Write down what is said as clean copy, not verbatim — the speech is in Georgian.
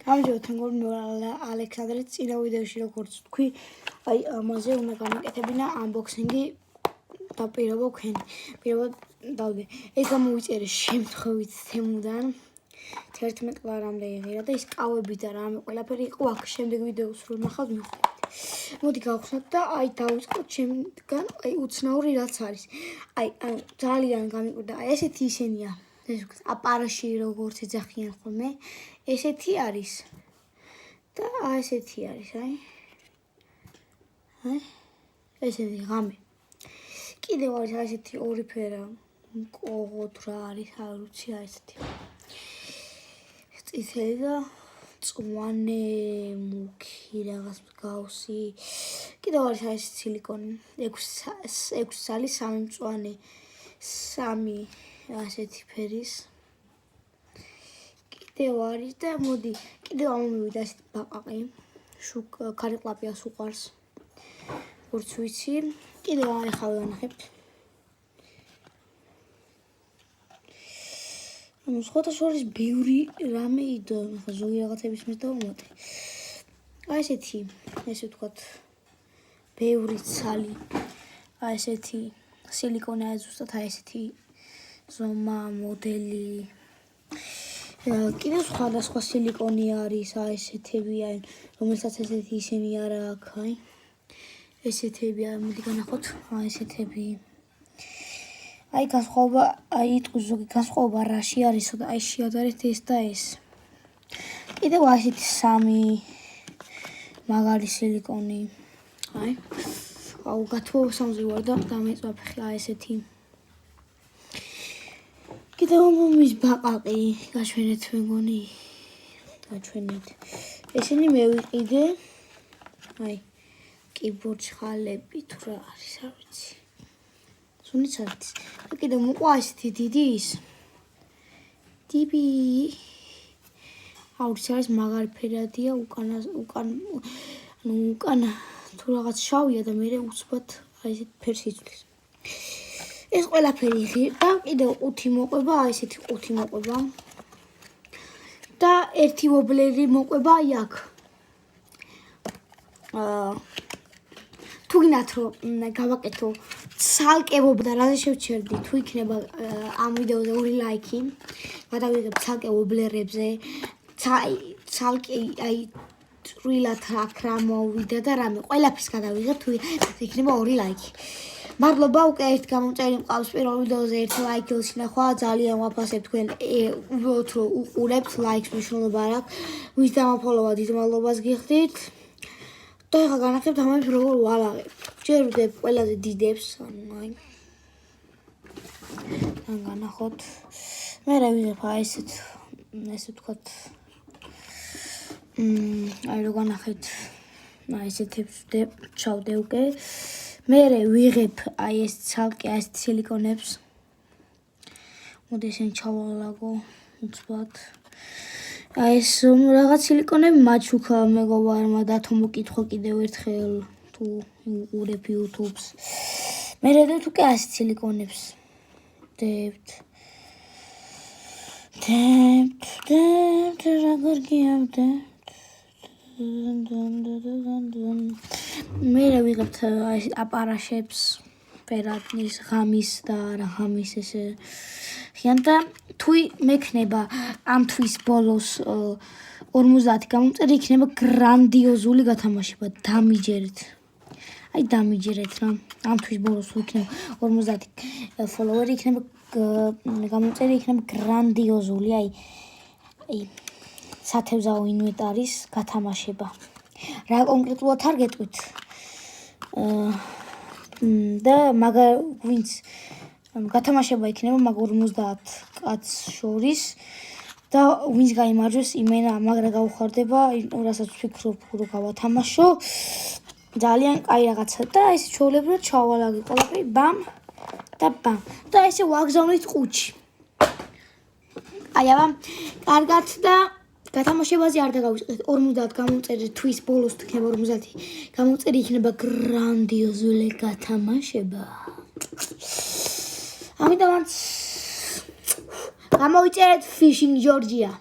გამარჯობა თანგორ ალექსანდრე წინა ვიდეოში როგორც თქვი აი ამაზე უნდა გამეკეთებინა unboxing-ი და პირობად დავდე ეს გამოვიწერე შემთხვევით თემუდან 11 კლარამდე იღირა და ის კავები და რამე ყველაფერი იყო აქ შემდეგ ვიდეოს რო ნახავთ მივხვდით მოდი გავხსნათ და აი დავიწყოთ შემდგან აი უცნაური რაც არის აი ძალიან გამიკვირდა აი ესეთი ისენია ეს აპარაში როგორც ეძახიან ხოლმე ესეთი არის და ესეთი არის აი ესეთი ღამე კიდევ არის ესეთი ორი ფერა კოღოთ რა არის არ ვიცი აი ესეთი წითელი და წვანე მუქი რაღაც მსგავსი კიდევ არის ეს სილიკონი 6 ცალი 3 მწვანე 3 ასეთი ფერის კიდევ არის და მოდი კიდევ ამომივიდა ასეთი ბაყაყი ქარიკლაპიას უყარს როგორც ვიცი კიდევ ახლა ვანახებთ სხვადასხვა ბევრი რამე იდო ზოგი რაღაცების მე დავუმატე აი ესეთი ესე ვთქვათ ბევრი ცალი აი ესეთი სილიკონი აი ზუსტად აი ესეთი ზომა მოდელი კიდევ სხვადასხვა სილიკონი არის აი ესეთები აი რომელსაც ესეთი ისინი არა აქვს აი ესეთები აი მოდი განახოთ აი ესეთები აი განსხვავება აი იტყვის ზოგი განსხვავება რაში არისო და აი შეადარეთ ეს და ეს კიდევ ასეთი 3 მაგარი სილიკონი აი აუ გათხოვსამზე ვარ და დამეწვა ფეხი აი ესეთი კიდევ მომის ბაყაყი გაჩვენეთ მეგონი გაჩვენეთ ესენი მევიყიდე აი კიბორჩხალები თუ რა არის არ ვიცი სუნიცად კიდევ მოყვა ესეთი დიდი ის ტიპი აუ ეს მაგარი ფერადია უკან თუ რაღაც შავია და მე უცბად აი ესეთ ფერს იცვლის ეს ყველაფერი და კიდევ 5 მოყვება აი ესეთი 5 მოყვება და ერთი ვობლერი მოყვება აი აქ თუ გინდათ რომ გავაკეთო ცალკე ვობლერად რაზე შევჩერდი თუ იქნება ამ ვიდეოზე 2 ლაიქი გადავიღებ ცალკე ვობლერებზე ცალკე აი წვრილად აქ რა მოვიდა და რამე ყველაფერს გადავიღებ თუ იქნება 2 ლაიქი მადლობა უკვე ერთ გამომწერილი მყავს პირველ ვიდეოზე 1 ლაიქი შენახვა ძალიან ვაფასებ თქვენ უბრალოდ რომ უყურებთ ლაიქს მნიშვნელობა არ აქვს ვის დამაფოლოვა დიდ მადლობას გიხდით და ახლა განახებთ ამას როგორ ვალაღებ ჯერ ვდებ ყველაზე დიდებს ანუ აი ან განახოთ მე რა ვიღებ აი ესე ვთქვათ აი რო განახეთ აი ესეთებს ვდებ ჩავდე უკვე მე ვიღებ აი ეს ცალკე აი ეს სილიკონებს მოდი ესენ ჩავალაგო უცბად აი ეს რაღაც სილიკონები მაჩუქა მეგობარმა დათო მოკითხო კიდევ ერთხელ თუ უყურებ YouTube-ს მე რედეთ უკვე აი ეს სილიკონებს დებთ რა გორგიამდე მე ვიღებთ აი აპარაშებს ფერატნის ღამის და რა ღამის ესე ხიანდა თუ მექნება ამ თვის ბოლოს 50 გამომწერი იქნება გრანდიოზული გათამაშება დამიჯერეთ აი დამიჯერეთ რა ამ თვის ბოლოს იქნება 50 ფოლოვერი იქნება გამომწერი იქნება გრანდიოზული აი სათევზაო ინვენტარის გათამაშება რა კონკრეტულად არ გეტყვით და მაგარ ვინც გათამაშება იქნება მაგ 50 კაცს შორის და ვინც გაიმარჯვეს იმენა მაგრა გაუხარდება რასაც ვფიქრობ რომ გავათამაშო ძალიან კაი რაღაცა და ეს ჩაოლებრო ჩავალაგე ყველაფერი ბამ და ესე ვაგზავნით ყუთში აი აბა კარგად და გათამაშებაზე არ დაგავიწყეთ 50 გამომწერი თვის ბოლოს იქნება 50 გამომწერი იქნება გრანდიოზული გათამაშება ამიტომაც გამოვიწერეთ Fishing Georgia